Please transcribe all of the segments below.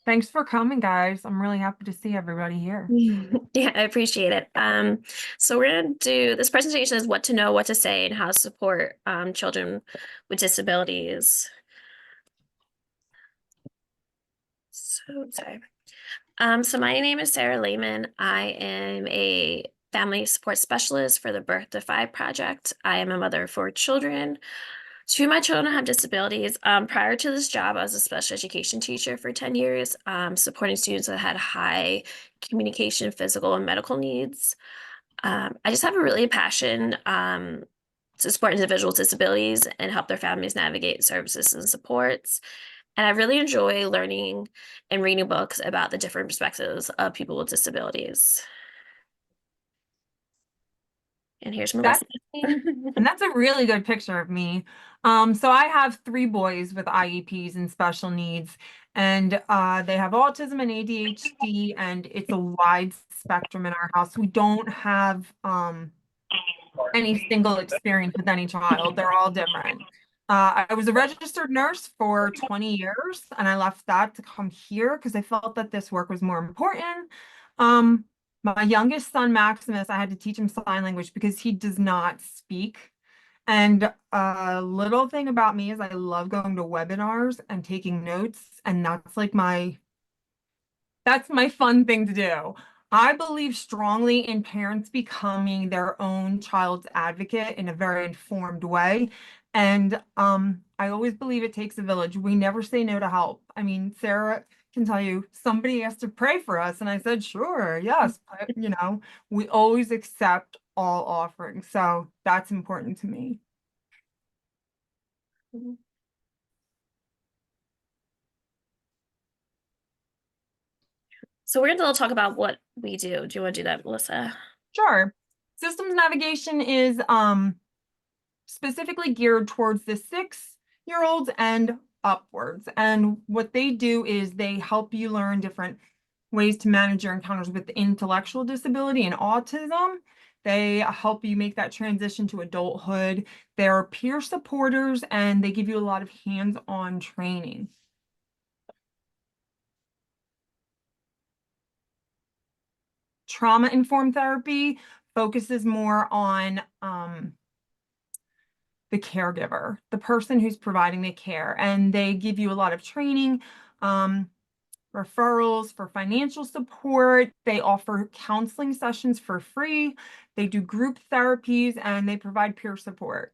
Thanks for coming, guys. I'm really happy to see everybody here. Yeah, I appreciate it. So we're gonna do this presentation is what to know, what to say, and how to support children with disabilities. Sorry. So my name is Sarah Lehman. I am a family support specialist for the Birth to Five project. I am a mother of four children. Two of my children have disabilities. Prior to this job, I was a special education teacher for 10 years, supporting students that had high communication, physical, and medical needs. I just have a really passion to support individuals with disabilities and help their families navigate services and supports. And I really enjoy learning and reading books about the different perspectives of people with disabilities. And here's That's Melissa. me, and that's a really good picture of me. So I have three boys with IEPs and special needs, and they have autism and ADHD, and it's a wide spectrum in our house. We don't have any single experience with any child. They're all different. I was a registered nurse for 20 years, and I left that to come here because I felt that this work was more important. Um, my youngest son, Maximus, I had to teach him sign language because he does not speak. And a little thing about me is I love going to webinars and taking notes, and that's my fun thing to do. I believe strongly in parents becoming their own child's advocate in a very informed way. And I always believe it takes a village. We never say no to help. I mean, Sarah can tell you somebody has to pray for us. And I said, sure, yes. But, we always accept all offerings. So that's important to me. So we're going to talk about what we do. Do you want to do that, Melissa? Sure. Systems navigation is specifically geared towards the 6-year olds and upwards. And what they do is they help you learn different ways to manage your encounters with intellectual disability and autism. They help you make that transition to adulthood. They're peer supporters and they give you a lot of hands-on training. Trauma-informed therapy focuses more on the caregiver, the person who's providing the care, and they give you a lot of training, referrals for financial support. They offer counseling sessions for free. They do group therapies and they provide peer support.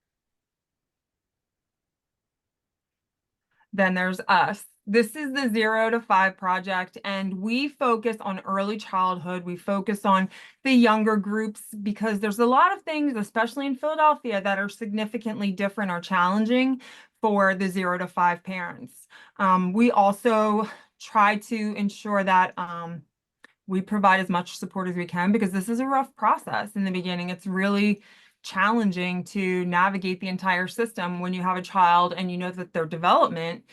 Then there's us. This is the 0 to 5 project, and we focus on early childhood. We focus on the younger groups because there's a lot of things, especially in Philadelphia, that are significantly different or challenging for the 0 to 5 parents. We also try to ensure that we provide as much support as we can because this is a rough process in the beginning. It's really challenging to navigate the entire system when you have a child and you know that their development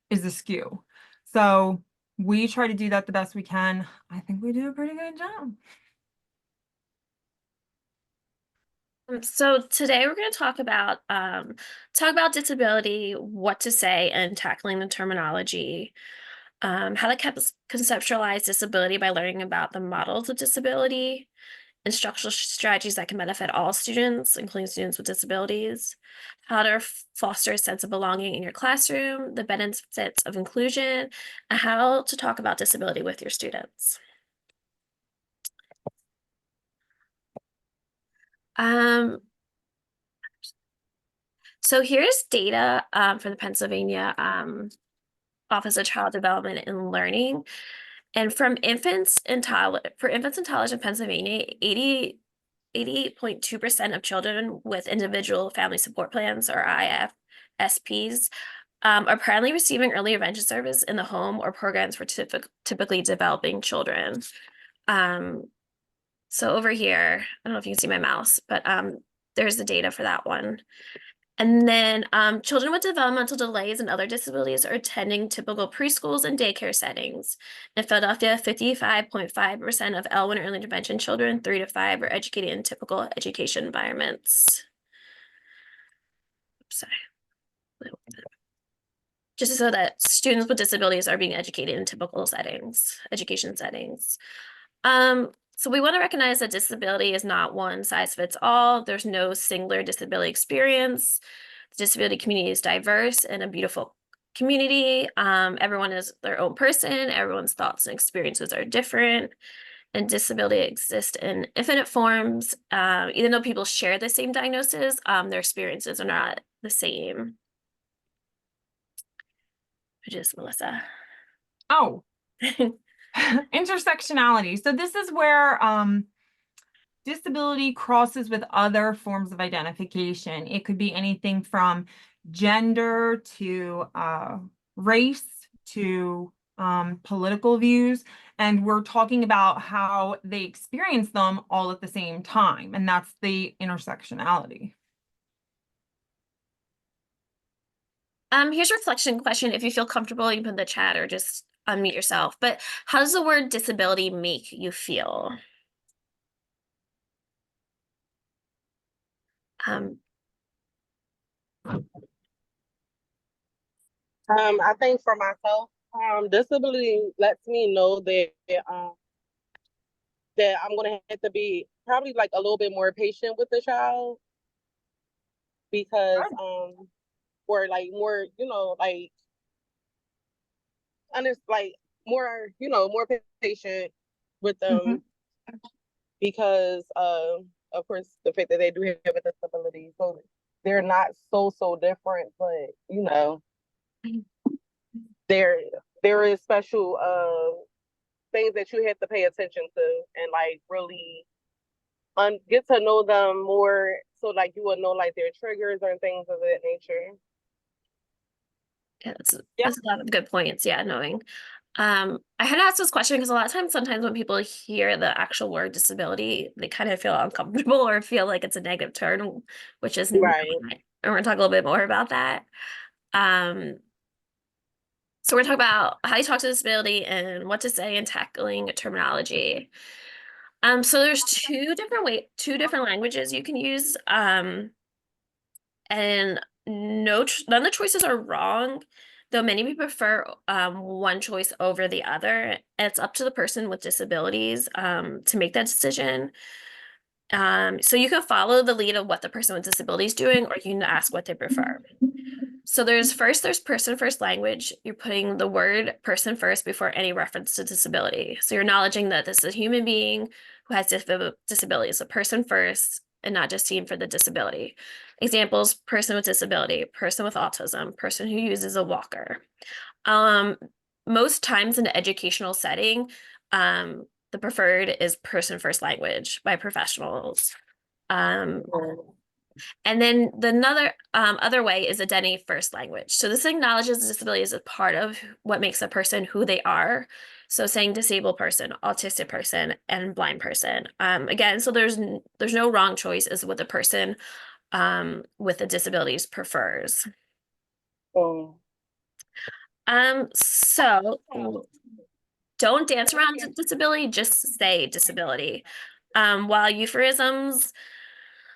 is askew. So we try to do that the best we can. I think we do a pretty good job. So today we're going to talk about disability, what to say, and tackling the terminology. How to conceptualize disability by learning about the models of disability, instructional strategies that can benefit all students, including students with disabilities, how to foster a sense of belonging in your classroom, the benefits of inclusion, and how to talk about disability with your students. Um, so here's data for the Pennsylvania Office of Child Development and Learning. And from infants and toddlers in Pennsylvania, 88.2% of children with individual family support plans or IFSPs are currently receiving early intervention service in the home or programs for typically developing children. Um, so over here, I don't know if you can see my mouse, but there's the data for that one. And then children with developmental delays and other disabilities are attending typical preschools and daycare settings. In Philadelphia, 55.5% of L1 early intervention children, 3 to 5, are educated in typical education environments. Oops, sorry. just so that students with disabilities are being educated in typical settings, education settings. So we want to recognize that disability is not one size fits all. There's no singular disability experience. The disability community is diverse and a beautiful community. Everyone is their own person. Everyone's thoughts and experiences are different. And disability exists in infinite forms. Even though people share the same diagnosis, their experiences are not the same. Which is Melissa. Oh, intersectionality. So this is where disability crosses with other forms of identification. It could be anything from gender to race to political views. And we're talking about how they experience them all at the same time. And that's the intersectionality. Here's a reflection question. If you feel comfortable, you can put in the chat or just unmute yourself. But how does the word disability make you feel? Um, I think for myself, disability lets me know um, that I'm gonna have to be probably like a little bit more patient with the child because or like more, like honest, like more, more patient with Mhm. them because of course the fact that they do have a disability, so they're not so different, but there there is special things that you have to pay attention to and like really get to know them more so like you will know like their triggers and things of that nature. yeah, Yeah. that's a lot of good points. Yeah, knowing. I had to ask this question because a lot of times, sometimes when people hear the actual word disability, they kind of feel uncomfortable or feel like it's a negative term, which is not. Right. And we're gonna talk a little bit more about that. Um, so we're talking about how you talk to disability and what to say in tackling terminology. So there's two different languages you can use. And none of the choices are wrong, though many people prefer one choice over the other. And it's up to the person with disabilities to make that decision. So you can follow the lead of what the person with disabilities is doing, or you can ask what they prefer. So there's person first language. You're putting the word person first before any reference to disability. So you're acknowledging that this is a human being who has disabilities, a person first, and not just seen for the disability. Examples: person with disability, person with autism, person who uses a walker. Um, Most times in the educational setting, the preferred is person first language by professionals. Um, and then the another other way is identity first language. So this acknowledges disability as a part of what makes a person who they are. So saying disabled person, autistic person, and blind person. Again, so there's no wrong choice is what the person with the disabilities prefers. Um, So don't dance around disability, just say disability. While euphemisms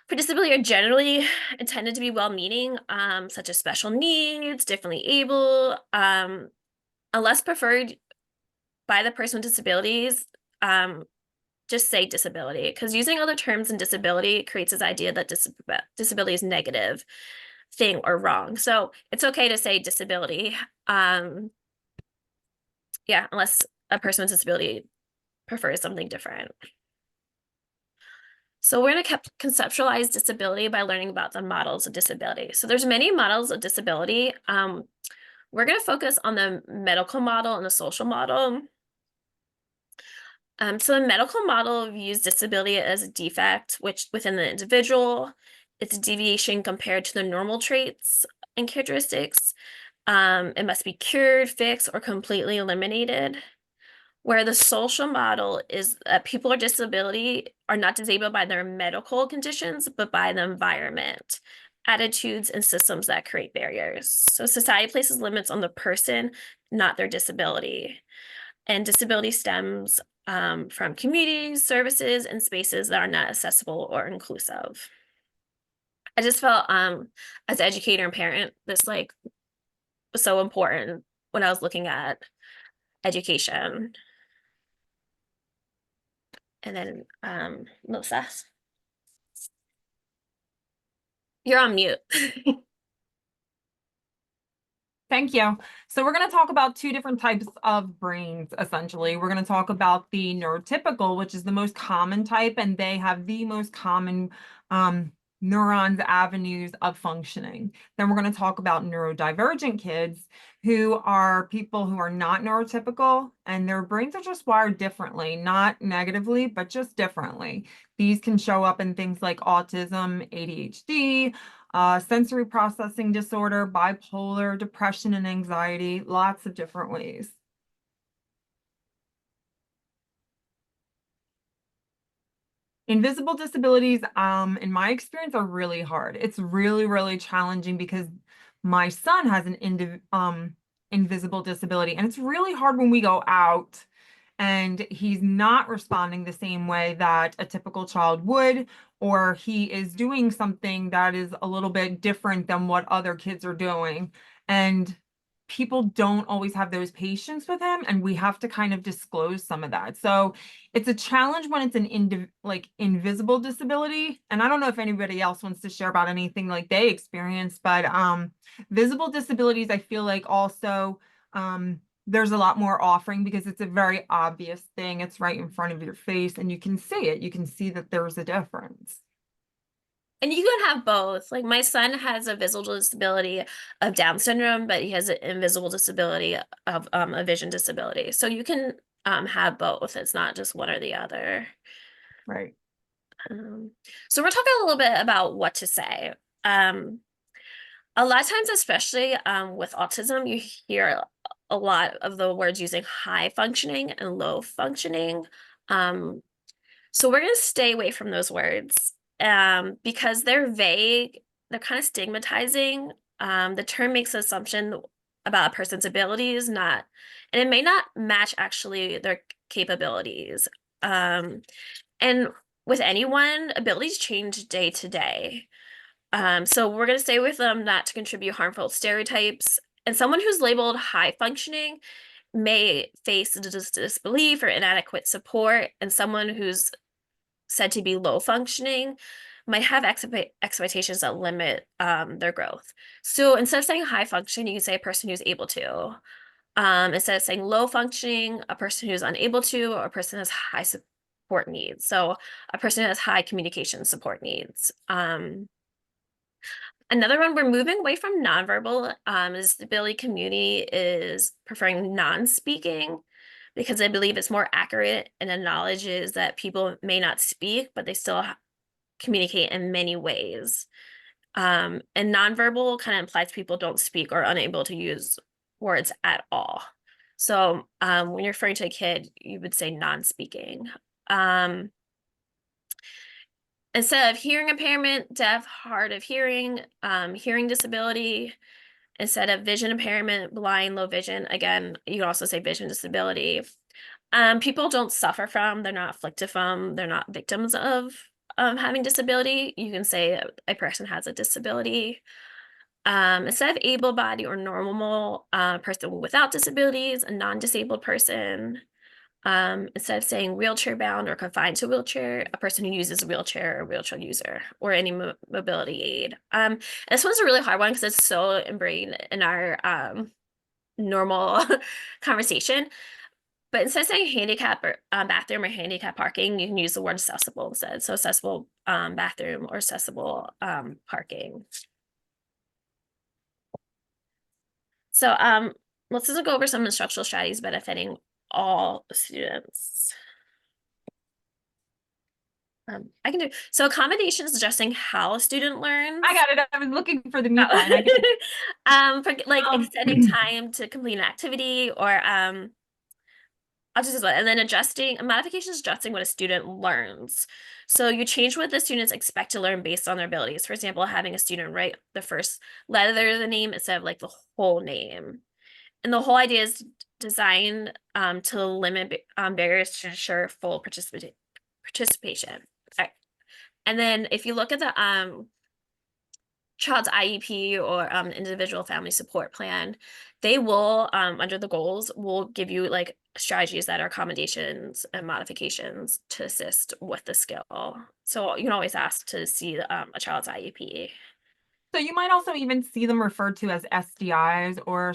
for disability are generally intended to be well-meaning, such as special needs, differently able, unless preferred by the person with disabilities, just say disability, because using other terms in disability creates this idea that disability is negative thing or wrong. So it's okay to say disability. Yeah, unless a person with disability prefers something different. So we're going to conceptualize disability by learning about the models of disability. So there's many models of disability. We're going to focus on the medical model and the social model. So the medical model views disability as a defect, which within the individual, it's a deviation compared to the normal traits and characteristics. It must be cured, fixed, or completely eliminated. Where the social model is that people with disability are not disabled by their medical conditions, but by the environment, attitudes, and systems that create barriers. So society places limits on the person, not their disability. And disability stems from communities, services, and spaces that are not accessible or inclusive. I just felt as an educator and parent, this like so important when I was looking at education. And then Melissa, you're on mute. Thank you. So we're going to talk about two different types of brains, essentially. We're going to talk about the neurotypical, which is the most common type, and they have the most common neurons avenues of functioning. Then we're going to talk about neurodivergent kids, who are people who are not neurotypical, and their brains are just wired differently, not negatively, but just differently. These can show up in things like autism, ADHD, sensory processing disorder, bipolar, depression, and anxiety, lots of different ways. Invisible disabilities, in my experience, are really hard. It's really, really challenging because my son has an invisible disability, and it's really hard when we go out and he's not responding the same way that a typical child would, or he is doing something that is a little bit different than what other kids are doing. And people don't always have those patience with him, and we have to kind of disclose some of that. So it's a challenge when it's an invisible disability. And I don't know if anybody else wants to share about anything like they experienced, but visible disabilities, I feel like also there's a lot more offering because it's a very obvious thing. It's right in front of your face and you can see it. You can see that there's a difference. And you can have both. Like my son has a visible disability of Down syndrome, but he has an invisible disability of a vision disability. So you can have both. It's not just one or the other. Right. So we're talking a little bit about what to say. A lot of times, especially with autism, you hear a lot of the words using high functioning and low functioning. So we're going to stay away from those words because they're vague. They're kind of stigmatizing. The term makes an assumption about a person's abilities, not, and it may not match actually their capabilities. And with anyone, abilities change day to day. So we're going to stay with them not to contribute harmful stereotypes. And someone who's labeled high functioning may face disbelief or inadequate support, and someone who's said to be low functioning might have expectations that limit their growth. So instead of saying high functioning, you can say a person who's able to. Instead of saying low functioning, a person who's unable to, or a person has high support needs. So a person who has high communication support needs. Another one, we're moving away from nonverbal. The disability community is preferring non-speaking because I believe it's more accurate and acknowledges that people may not speak, but they still communicate in many ways. And nonverbal kind of implies people don't speak or unable to use words at all. So when you're referring to a kid, you would say non-speaking. Instead of hearing impairment, deaf, hard of hearing, hearing disability. Instead of vision impairment, blind, low vision, again, you can also say vision disability. People don't suffer from, they're not afflicted from, they're not victims of having disability. You can say a person has a disability. Instead of able-bodied or normal person without disabilities, a non-disabled person. Instead of saying wheelchair bound or confined to wheelchair, a person who uses a wheelchair or wheelchair user or any mobility aid. This one's a really hard one because it's so ingrained in our normal conversation. But instead of saying handicap or bathroom or handicap parking, you can use the word accessible instead. So accessible bathroom or accessible parking. So let's just go over some instructional strategies benefiting all students. I can do so. Accommodations adjusting how a student learns. I got it. I was looking for the mute button. I got it. For like extending time to complete an activity, or I'll just and then adjusting modifications adjusting what a student learns. So you change what the students expect to learn based on their abilities. For example, having a student write the first letter of the name instead of like the whole name. And the whole idea is designed to limit barriers to ensure full participation. All right. And then if you look at child's IEP or individual family support plan, they will, under the goals, will give you like strategies that are accommodations and modifications to assist with the skill. So you can always ask to see a child's IEP. So you might also even see them referred to as SDIs or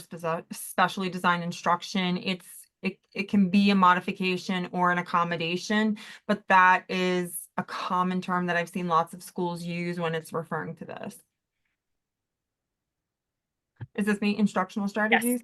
specially designed instruction. It can be a modification or an accommodation, but that is a common term that I've seen lots of schools use when it's referring to this. Is this me? Instructional Yes. strategies?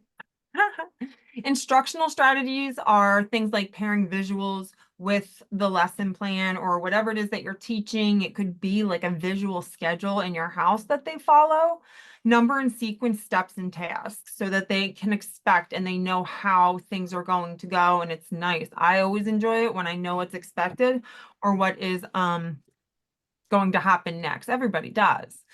Instructional strategies are things like pairing visuals with the lesson plan or whatever it is that you're teaching. It could be like a visual schedule in your house that they follow, number and sequence steps and tasks so that they can expect and they know how things are going to go. And it's nice. I always enjoy it when I know what's expected or what is going to happen next. Everybody does.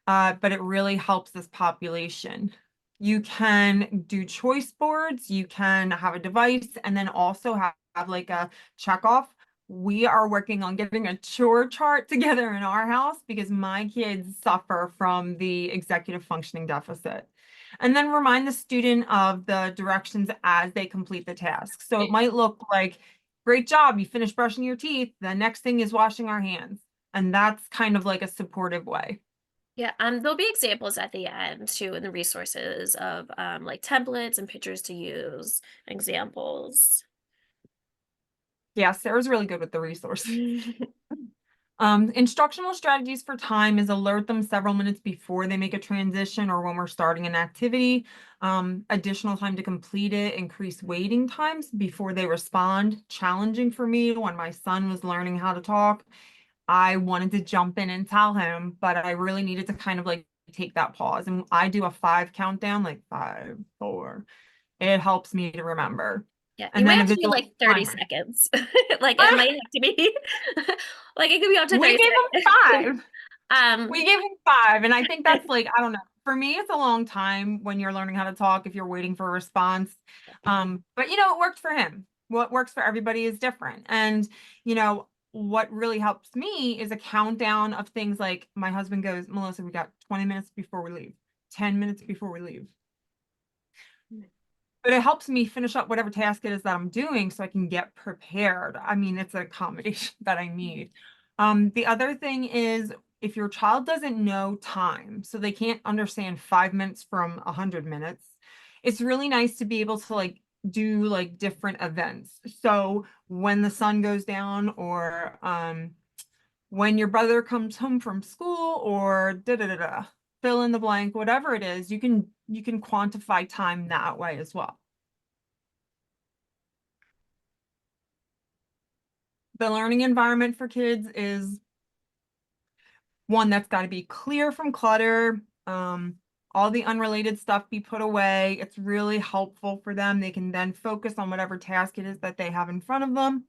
But it really helps this population. You can do choice boards, you can have a device, and then also have like a check off. We are working on getting a chore chart together in our house because my kids suffer from the executive functioning deficit. And then remind the student of the directions as they complete the task. So it might look like, great job, you finished brushing your teeth. The next thing is washing our hands. And that's kind of like a supportive way. Yeah, there'll be examples at the end too in the resources of like templates and pictures to use, examples. Yeah, Sarah's really good with the resources. Instructional strategies for time is alert them several minutes before they make a transition or when we're starting an activity. Additional time to complete it, increase waiting times before they respond. Challenging for me when my son was learning how to talk. I wanted to jump in and tell him, but I really needed to kind of like take that pause. And I do a 5 countdown, like 5, 4. It helps me to remember. Yeah, you And might then a have to do visual like 30 timer. seconds. Like it might have to be like it could be up to We 30 gave him seconds. 5. We gave him 5, and I think that's like, I don't know. For me, it's a long time when you're learning how to talk if you're waiting for a response. But it worked for him. What works for everybody is different. And what really helps me is a countdown of things like my husband goes, Melissa, we got 20 minutes before we leave, 10 minutes before we leave. But it helps me finish up whatever task it is that I'm doing so I can get prepared. I mean, it's an accommodation that I need. The other thing is if your child doesn't know time, so they can't understand 5 minutes from 100 minutes, it's really nice to be able to like do like different events. So when the sun goes down or when your brother comes home from school or da da da da, fill in the blank, whatever it is, you can quantify time that way as well. The learning environment for kids is one that's got to be clear from clutter. All the unrelated stuff be put away. It's really helpful for them. They can then focus on whatever task it is that they have in front of them.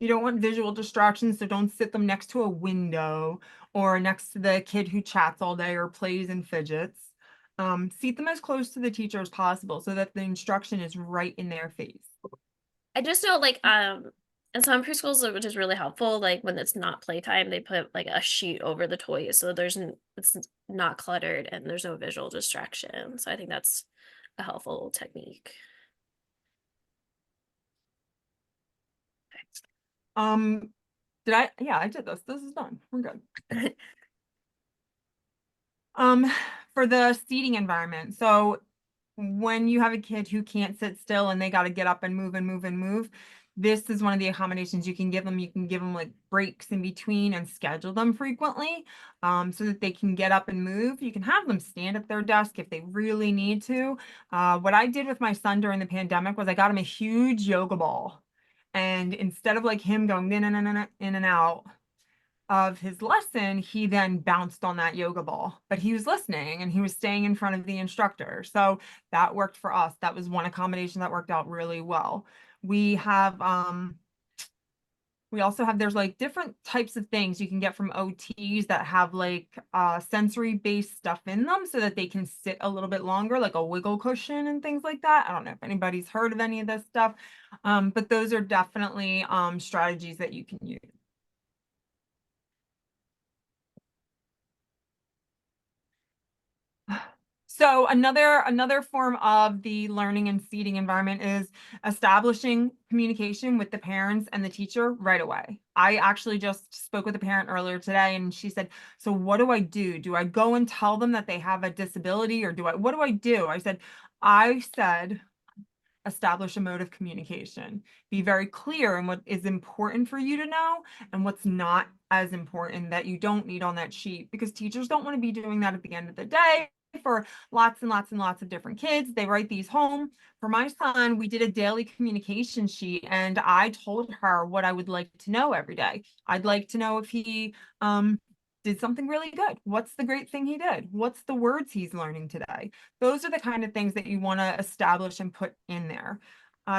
You don't want visual distractions, so don't sit them next to a window or next to the kid who chats all day or plays and fidgets. Seat them as close to the teacher as possible so that the instruction is right in their face. I just know like in some preschools which is really helpful, like when it's not playtime, they put like a sheet over the toys so it's not cluttered and there's no visual distraction. So I think that's a helpful technique. Um, yeah, I did this. This is done. We're good. Um, for the seating environment. So when you have a kid who can't sit still and they got to get up and move and move and move, this is one of the accommodations you can give them. You can give them like breaks in between and schedule them frequently, so that they can get up and move. You can have them stand at their desk if they really need to. What I did with my son during the pandemic was I got him a huge yoga ball. And instead of like him going in and out, of his lesson, he then bounced on that yoga ball, but he was listening and he was staying in front of the instructor. So that worked for us. That was one accommodation that worked out really well. We also have, there's like different types of things you can get from OTs that have like sensory based stuff in them so that they can sit a little bit longer, like a wiggle cushion and things like that. I don't know if anybody's heard of any of this stuff, but those are definitely strategies that you can use. So another form of the learning and seating environment is establishing communication with the parents and the teacher right away. I actually just spoke with a parent earlier today and she said, "So what do I do? Do I go and tell them that they have a disability or what do I do?" I said establish a mode of communication. Be very clear in what is important for you to know and what's not as important that you don't need on that sheet, because teachers don't want to be doing that at the end of the day for lots and lots and lots of different kids. They write these home. For my son, we did a daily communication sheet and I told her what I would like to know every day. I'd like to know if he did something really good. What's the great thing he did? What's the words he's learning today? Those are the kind of things that you want to establish and put in there.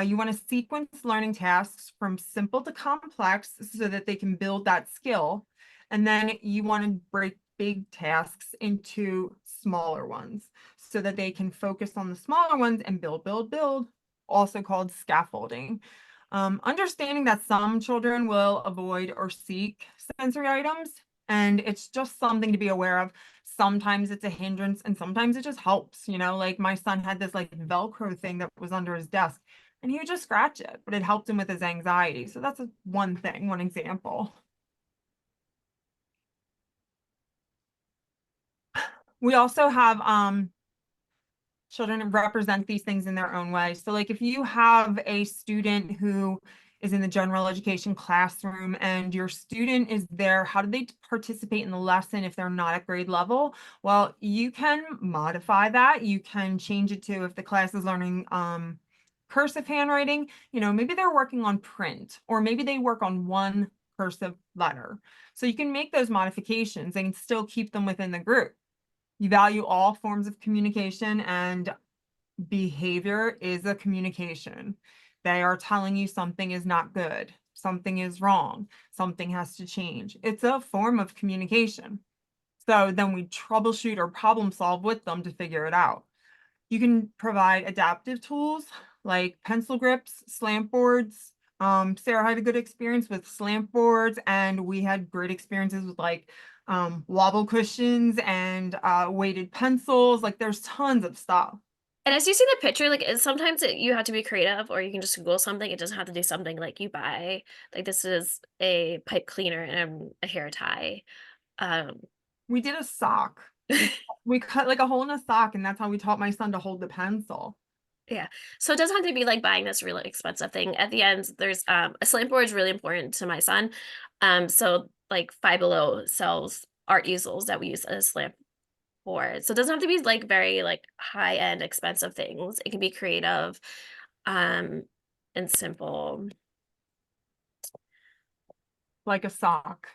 You want to sequence learning tasks from simple to complex so that they can build that skill. And then you want to break big tasks into smaller ones so that they can focus on the smaller ones and build, also called scaffolding. Understanding that some children will avoid or seek sensory items, and it's just something to be aware of. Sometimes it's a hindrance and sometimes it just helps, like my son had this like Velcro thing that was under his desk and he would just scratch it, but it helped him with his anxiety. So that's one thing, one example. We also have children represent these things in their own way. So like if you have a student who is in the general education classroom and your student is there, how do they participate in the lesson if they're not at grade level? Well, you can modify that. You can change it to, if the class is learning cursive handwriting, maybe they're working on print, or maybe they work on one cursive letter. So you can make those modifications and still keep them within the group. You value all forms of communication, and behavior is a communication. They are telling you something is not good, something is wrong, something has to change. It's a form of communication. So then we troubleshoot or problem solve with them to figure it out. You can provide adaptive tools like pencil grips, slant boards. Sarah had a good experience with slant boards, and we had great experiences with like wobble cushions and weighted pencils. Like there's tons of stuff. And as you see the picture, like sometimes you have to be creative, or you can just Google something. It doesn't have to do something like you buy. Like this is a pipe cleaner and a hair tie. Um, We did a sock. We cut like a hole in a sock, and that's how we taught my son to hold the pencil. yeah. So it doesn't have to be like buying this really expensive thing. At the end, there's a slant board is really important to my son. So like Five Below sells art easels that we use as slant board. So it doesn't have to be like very like high end expensive things. It can be creative, um, and simple. Like a sock.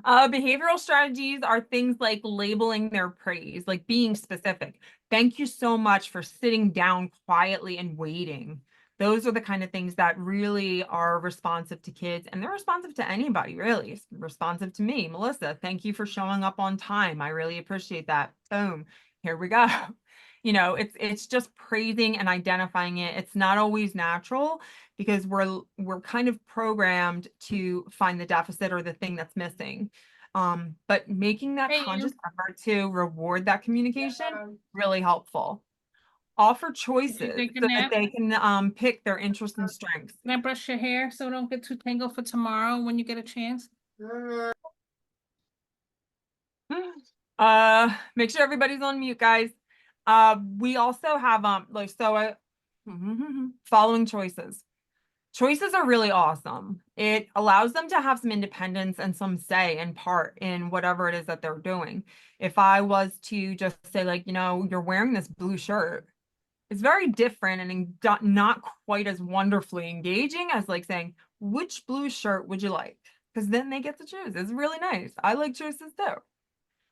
Behavioral strategies are things like labeling their praise, like being specific. Thank you so much for sitting down quietly and waiting. Those are the kind of things that really are responsive to kids, and they're responsive to anybody, really. It's responsive to me, Melissa. Thank you for showing up on time. I really appreciate that. Boom. Here we go. It's just praising and identifying it. It's not always natural because we're kind of programmed to find the deficit or the thing that's missing. But making that conscious effort to reward that communication, really helpful. Offer choices take a so that nap? they can pick their interests and strengths. Can I brush your hair so it don't get too tangled for tomorrow when you get a chance? Make sure everybody's on mute, guys. We also have following choices. Choices are really awesome. It allows them to have some independence and some say and part in whatever it is that they're doing. If I was to just say like, you're wearing this blue shirt, it's very different and not quite as wonderfully engaging as like saying, which blue shirt would you like? Because then they get to choose. It's really nice. I like choices too.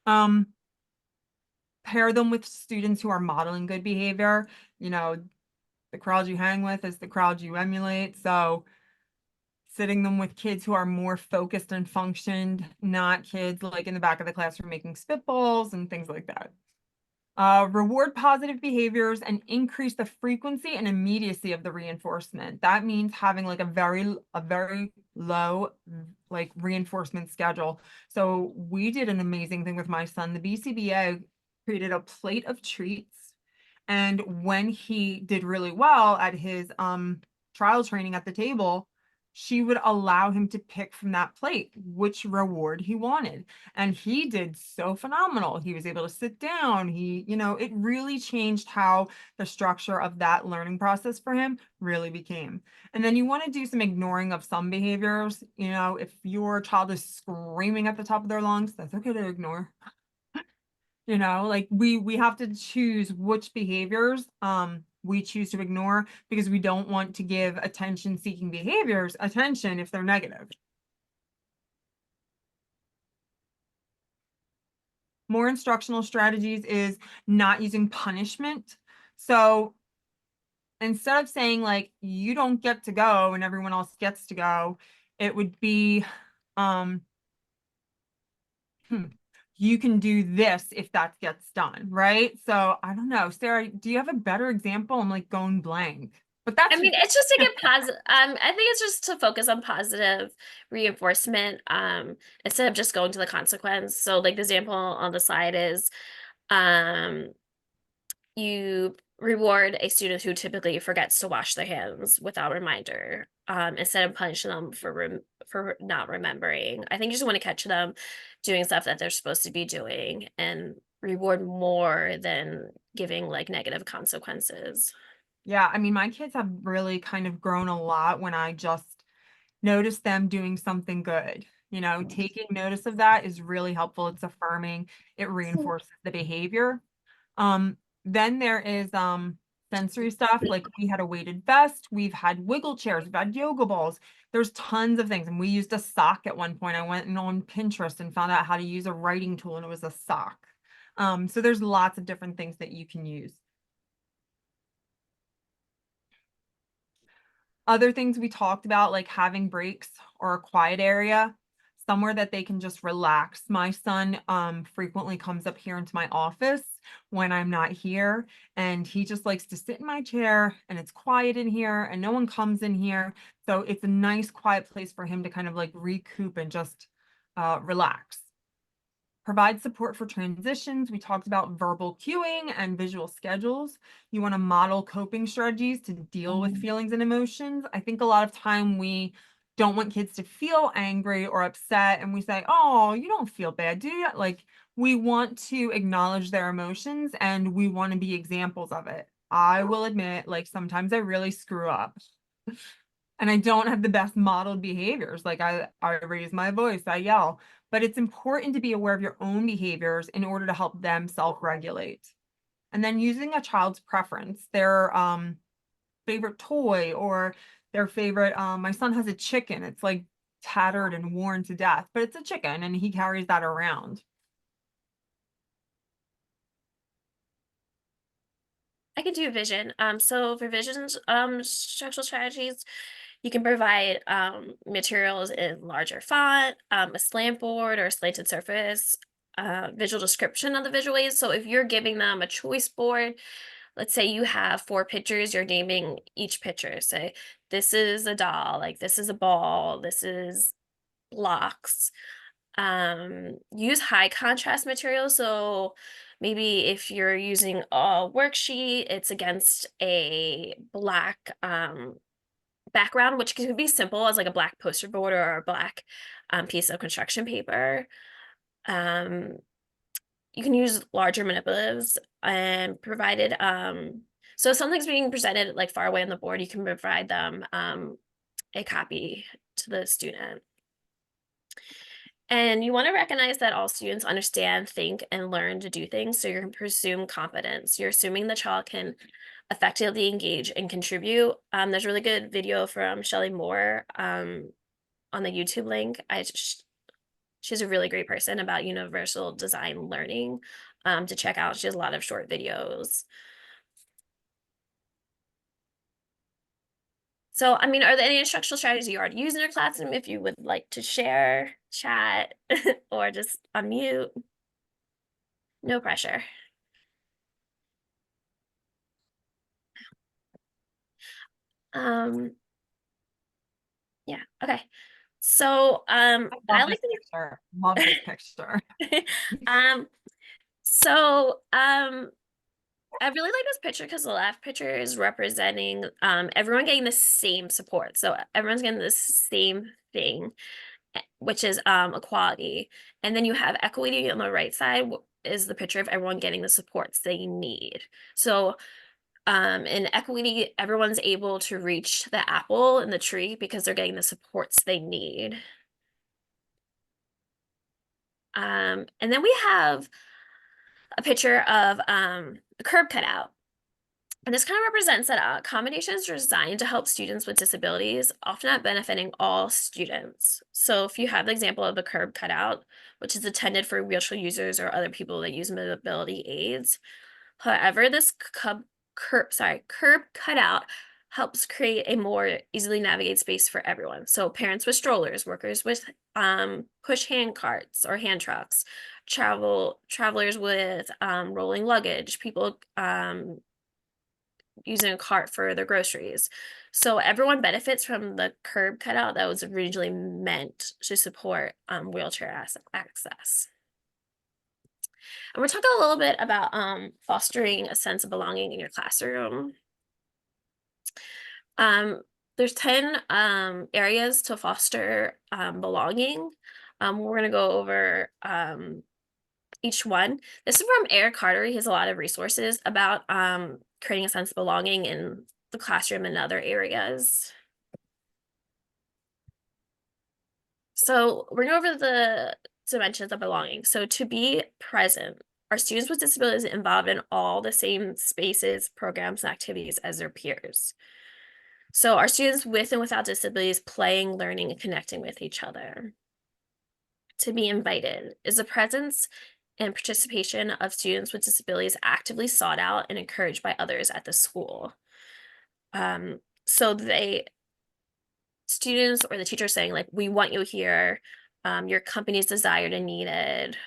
Um, Pair them with students who are modeling good behavior. The crowd you hang with is the crowd you emulate. So sitting them with kids who are more focused and functioned, not kids like in the back of the classroom making spitballs and things like that. Reward positive behaviors and increase the frequency and immediacy of the reinforcement. That means having like a very low like reinforcement schedule. So we did an amazing thing with my son. The BCBA created a plate of treats. And when he did really well at his trial training at the table, she would allow him to pick from that plate which reward he wanted. And he did so phenomenal. He was able to sit down. It really changed how the structure of that learning process for him really became. And then you want to do some ignoring of some behaviors. If your child is screaming at the top of their lungs, that's okay to ignore. Like we have to choose which behaviors we choose to ignore, because we don't want to give attention seeking behaviors attention if they're negative. More instructional strategies is not using punishment. So instead of saying like you don't get to go and everyone else gets to go, it would be you can do this if that gets done, right? So I don't know. Sarah, do you have a better example? I'm like going blank. But that's I mean, it's just to get positive. I think it's just to focus on positive reinforcement, instead of just going to the consequence. So, like the example on the slide is, um, you reward a student who typically forgets to wash their hands without reminder, instead of punishing them for not remembering. I think you just want to catch them doing stuff that they're supposed to be doing and reward more than giving like negative consequences. Yeah, I mean, my kids have really kind of grown a lot when I just notice them doing something good. Taking notice of that is really helpful. It's affirming, it reinforces the behavior. Then there is sensory stuff, like we had a weighted vest, we've had wiggle chairs, we've had yoga balls. There's tons of things. And we used a sock at one point. I went on Pinterest and found out how to use a writing tool, and it was a sock. So there's lots of different things that you can use. Other things we talked about, like having breaks or a quiet area, somewhere that they can just relax. My son frequently comes up here into my office when I'm not here, and he just likes to sit in my chair, and it's quiet in here and no one comes in here. So it's a nice quiet place for him to kind of like recoup and just relax. Provide support for transitions. We talked about verbal cueing and visual schedules. You want to model coping strategies to deal with feelings and emotions. I think a lot of time we don't want kids to feel angry or upset, and we say, oh, you don't feel bad, do you? Like, we want to acknowledge their emotions, and we want to be examples of it. I will admit, like, sometimes I really screw up. And I don't have the best modeled behaviors. Like I raise my voice, I yell, but it's important to be aware of your own behaviors in order to help them self-regulate. And then using a child's preference, their favorite toy or their favorite, my son has a chicken. It's like tattered and worn to death, but it's a chicken and he carries that around. I can do vision. So for visions, structural strategies, you can provide materials in larger font, a slant board or a slanted surface, visual description of the visual aids. So if you're giving them a choice board, let's say you have 4 pictures, you're naming each picture. Say, this is a doll, like this is a ball, this is blocks. Use high contrast materials. So maybe if you're using a worksheet, it's against a black background, which could be simple as like a black poster board or a black piece of construction paper. Um, you can use larger manipulatives and provided so if something's being presented like far away on the board, you can provide them a copy to the student. And you want to recognize that all students understand, think, and learn to do things. So you're presume competence. You're assuming the child can effectively engage and contribute. There's a really good video from Shelley Moore on the YouTube link. She's a really great person about universal design learning to check out. She has a lot of short videos. So, I mean, are there any instructional strategies you already use in your classroom if you would like to share, chat, or just unmute? No pressure. Um, yeah, okay. So, I I love like this picture. Love this picture. um, So, I really like this picture because the left picture is representing everyone getting the same support. So everyone's getting the same thing, which is equality. And then you have equity on the right side is the picture of everyone getting the supports they need. So in equity, everyone's able to reach the apple in the tree because they're getting the supports they need. And then we have a picture of a curb cutout. And this kind of represents that accommodations are designed to help students with disabilities, often not benefiting all students. So if you have the example of the curb cutout, which is intended for wheelchair users or other people that use mobility aids. However, this curb cutout helps create a more easily navigated space for everyone. So parents with strollers, workers with push hand carts or hand trucks, travelers with rolling luggage, people using a cart for their groceries. So everyone benefits from the curb cutout that was originally meant to support wheelchair access. And we're talking a little bit about fostering a sense of belonging in your classroom. Um, there's 10 areas to foster belonging. We're going to go over each one. This is from Eric Carter. He has a lot of resources about creating a sense of belonging in the classroom and other areas. So we're going over the dimensions of belonging. So to be present, are students with disabilities involved in all the same spaces, programs, and activities as their peers? So are students with and without disabilities playing, learning, and connecting with each other? To be invited, is the presence and participation of students with disabilities actively sought out and encouraged by others at the school? So students or the teacher saying like, we want you here, your company is desired and needed.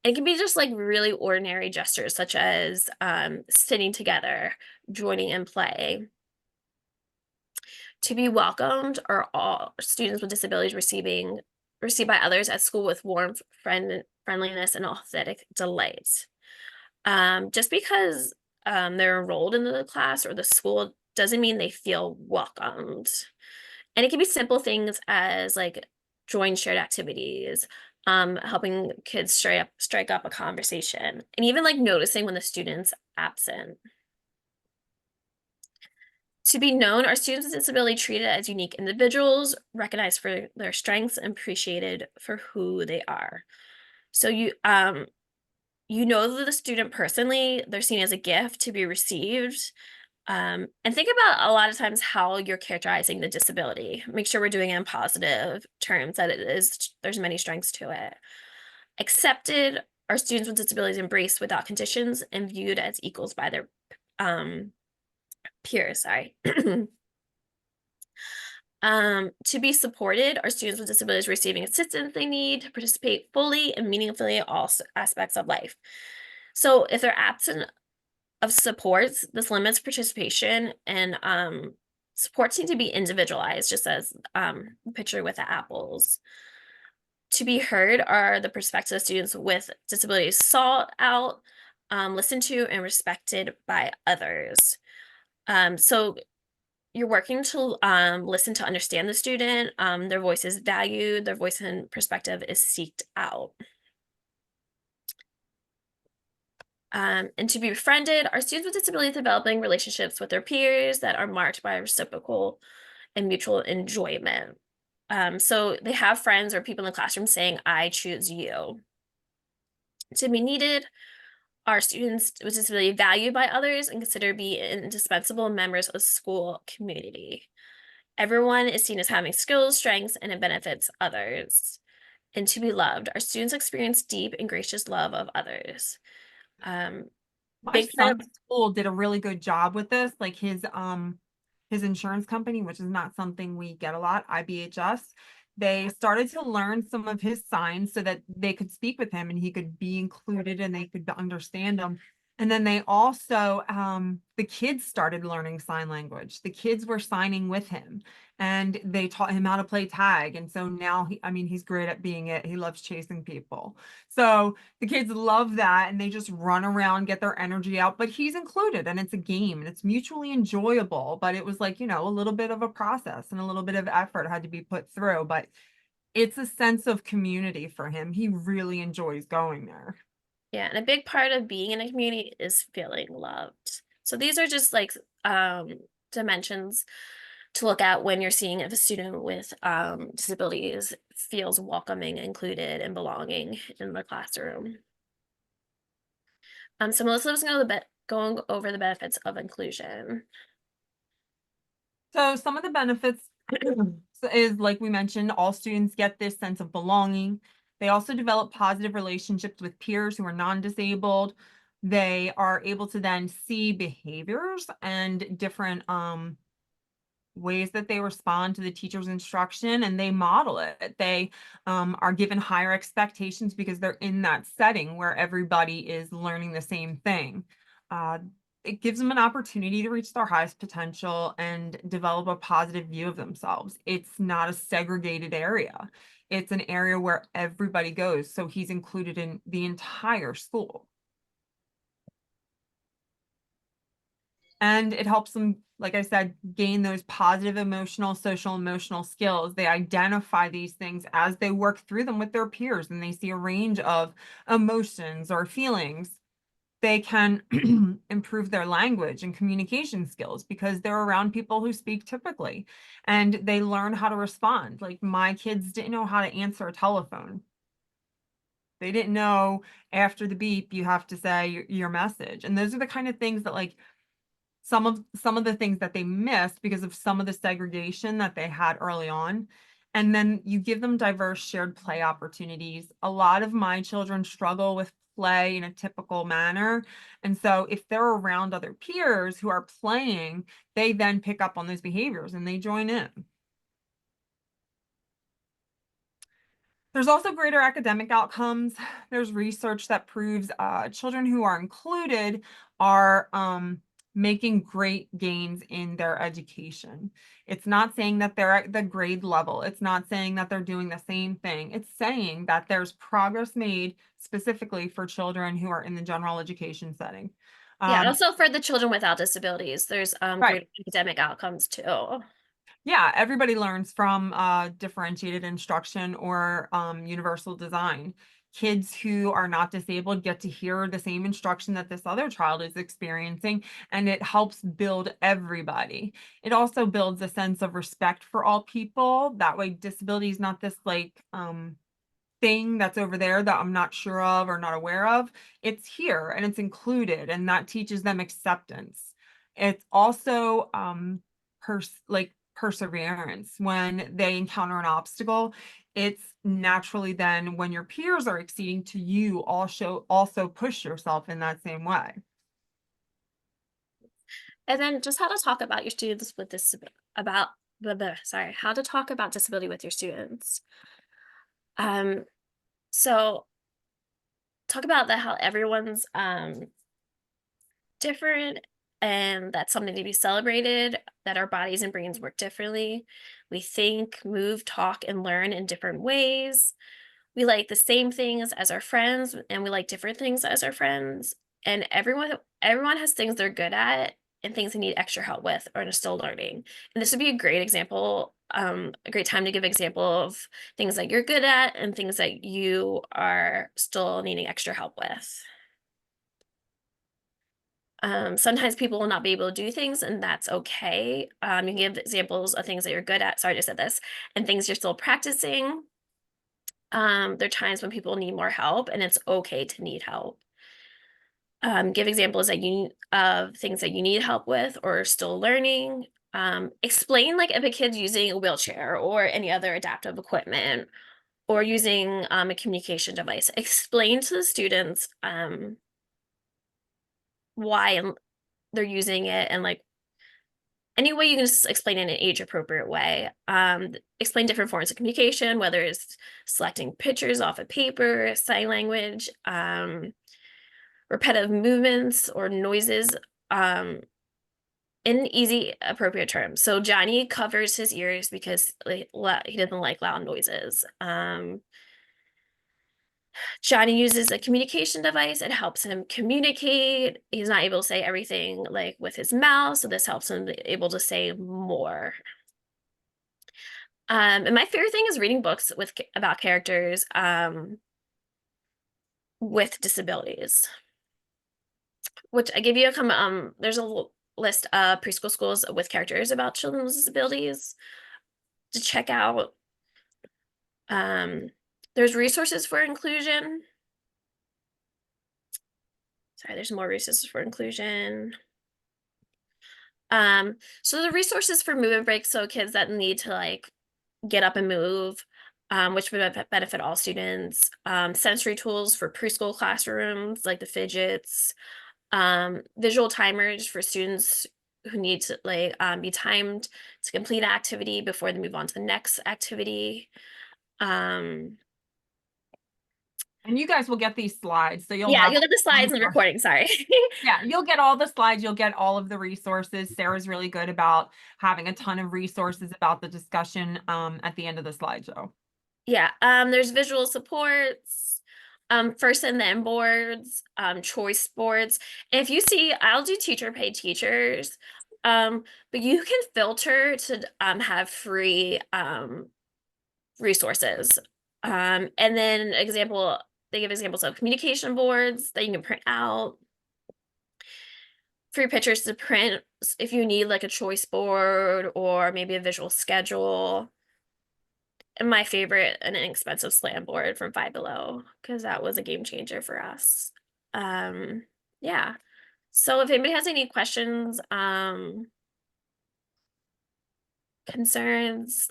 It can be just like really ordinary gestures such as sitting together, joining in play. To be welcomed are all students with disabilities received by others at school with warmth, friendliness, and authentic delight. Just because they're enrolled in the class or the school doesn't mean they feel welcomed. And it can be simple things as like join shared activities, helping kids strike up a conversation, and even like noticing when the student's absent. To be known, are students with disability treated as unique individuals, recognized for their strengths, and appreciated for who they are. So you know the student personally, they're seen as a gift to be received. And think about a lot of times how you're characterizing the disability. Make sure we're doing it in positive terms, that there's many strengths to it. Accepted, are students with disabilities embraced without conditions and viewed as equals by their peers, sorry. To be supported, are students with disabilities receiving assistance they need to participate fully and meaningfully in all aspects of life? So if they're absent of supports, this limits participation, and supports need to be individualized, just as the picture with the apples. To be heard, are the perspectives of students with disabilities sought out, listened to, and respected by others. So you're working to listen to understand the student, their voice is valued, their voice and perspective is seeked out. And to be befriended, are students with disabilities developing relationships with their peers that are marked by reciprocal and mutual enjoyment? So they have friends or people in the classroom saying, I choose you. To be needed, are students with disability valued by others and considered to be indispensable members of the school community? Everyone is seen as having skills, strengths, and it benefits others. And to be loved, our students experience deep and gracious love of others. My Big son's fan. school did a really good job with this, like his insurance company, which is not something we get a lot, IBHS. They started to learn some of his signs so that they could speak with him and he could be included and they could understand him. And then they also, the kids started learning sign language. The kids were signing with him and they taught him how to play tag. And so now I mean, he's great at being it. He loves chasing people. So the kids love that and they just run around, get their energy out, but he's included and it's a game and it's mutually enjoyable. But it was like, you know, a little bit of a process and a little bit of effort had to be put through, but it's a sense of community for him. He really enjoys going there. Yeah, and a big part of being in a community is feeling loved. So these are just like dimensions to look at when you're seeing if a student with disabilities feels welcoming, included, and belonging in the classroom. So Melissa was going over the benefits of inclusion. So some of the benefits is, like we mentioned, all students get this sense of belonging. They also develop positive relationships with peers who are non-disabled. They are able to then see behaviors and different ways that they respond to the teacher's instruction and they model it. They are given higher expectations because they're in that setting where everybody is learning the same thing. Uh, it gives them an opportunity to reach their highest potential and develop a positive view of themselves. It's not a segregated area. It's an area where everybody goes. So he's included in the entire school. And it helps them, like I said, gain those positive emotional, social emotional skills. They identify these things as they work through them with their peers and they see a range of emotions or feelings. They can improve their language and communication skills because they're around people who speak typically and they learn how to respond. Like my kids didn't know how to answer a telephone. They didn't know after the beep, you have to say your message. And those are the kind of things that like some of the things that they missed because of some of the segregation that they had early on. And then you give them diverse shared play opportunities. A lot of my children struggle with play in a typical manner. And so if they're around other peers who are playing, they then pick up on those behaviors and they join in. There's also greater academic outcomes. There's research that proves children who are included are making great gains in their education. It's not saying that they're at the grade level. It's not saying that they're doing the same thing. It's saying that there's progress made specifically for children who are in the general education setting. Yeah, also for the children without disabilities, there's Right. great academic outcomes too. Yeah, everybody learns from differentiated instruction or universal design. Kids who are not disabled get to hear the same instruction that this other child is experiencing, and it helps build everybody. It also builds a sense of respect for all people. That way, disability is not this like thing that's over there that I'm not sure of or not aware of. It's here and it's included, and that teaches them acceptance. It's also like perseverance. When they encounter an obstacle, it's naturally then when your peers are exceeding to you also push yourself in that same way. And then just how to talk about your students with about sorry, how to talk about disability with your students. Um, so talk about that how everyone's different and that's something to be celebrated, that our bodies and brains work differently. We think, move, talk, and learn in different ways. We like the same things as our friends and we like different things as our friends. And everyone has things they're good at and things they need extra help with or are still learning. And this would be a great example, a great time to give example of things that you're good at and things that you are still needing extra help with. Sometimes people will not be able to do things, and that's okay. You can give examples of things that you're good at. Sorry, I just said this, and things you're still practicing. There are times when people need more help, and it's okay to need help. Give examples that you of things that you need help with or are still learning. Explain like if a kid's using a wheelchair or any other adaptive equipment or using a communication device. Explain to the students why they're using it and like any way you can just explain it in an age appropriate way. Explain different forms of communication, whether it's selecting pictures off of paper, sign language, repetitive movements or noises in easy, appropriate terms. So Johnny covers his ears because he doesn't like loud noises. Johnny uses a communication device. It helps him communicate. He's not able to say everything like with his mouth, so this helps him be able to say more. And my favorite thing is reading books about characters with disabilities, which I give you a there's a list of preschool schools with characters about children with disabilities to check out. There's resources for inclusion. Sorry, there's more resources for inclusion. So the resources for movement breaks, so kids that need to like get up and move, which would benefit all students. Sensory tools for preschool classrooms, like the fidgets. Visual timers for students who need to like be timed to complete an activity before they move on to the next activity. And you guys will get these slides, so you'll Yeah, have you'll get the slides and the recording, sorry. yeah, you'll get all the slides, you'll get all of the resources. Sarah's really good about having a ton of resources about the discussion at the end of the slideshow. Yeah, there's visual supports, first and then boards, choice boards. And if you see, I'll do teacher pay teachers, but you can filter to have free resources. And then they give examples of communication boards that you can print out, free pictures to print if you need like a choice board or maybe a visual schedule. And my favorite, an inexpensive slam board from Five Below, because that was a game changer for us. Yeah. So if anybody has any questions, concerns,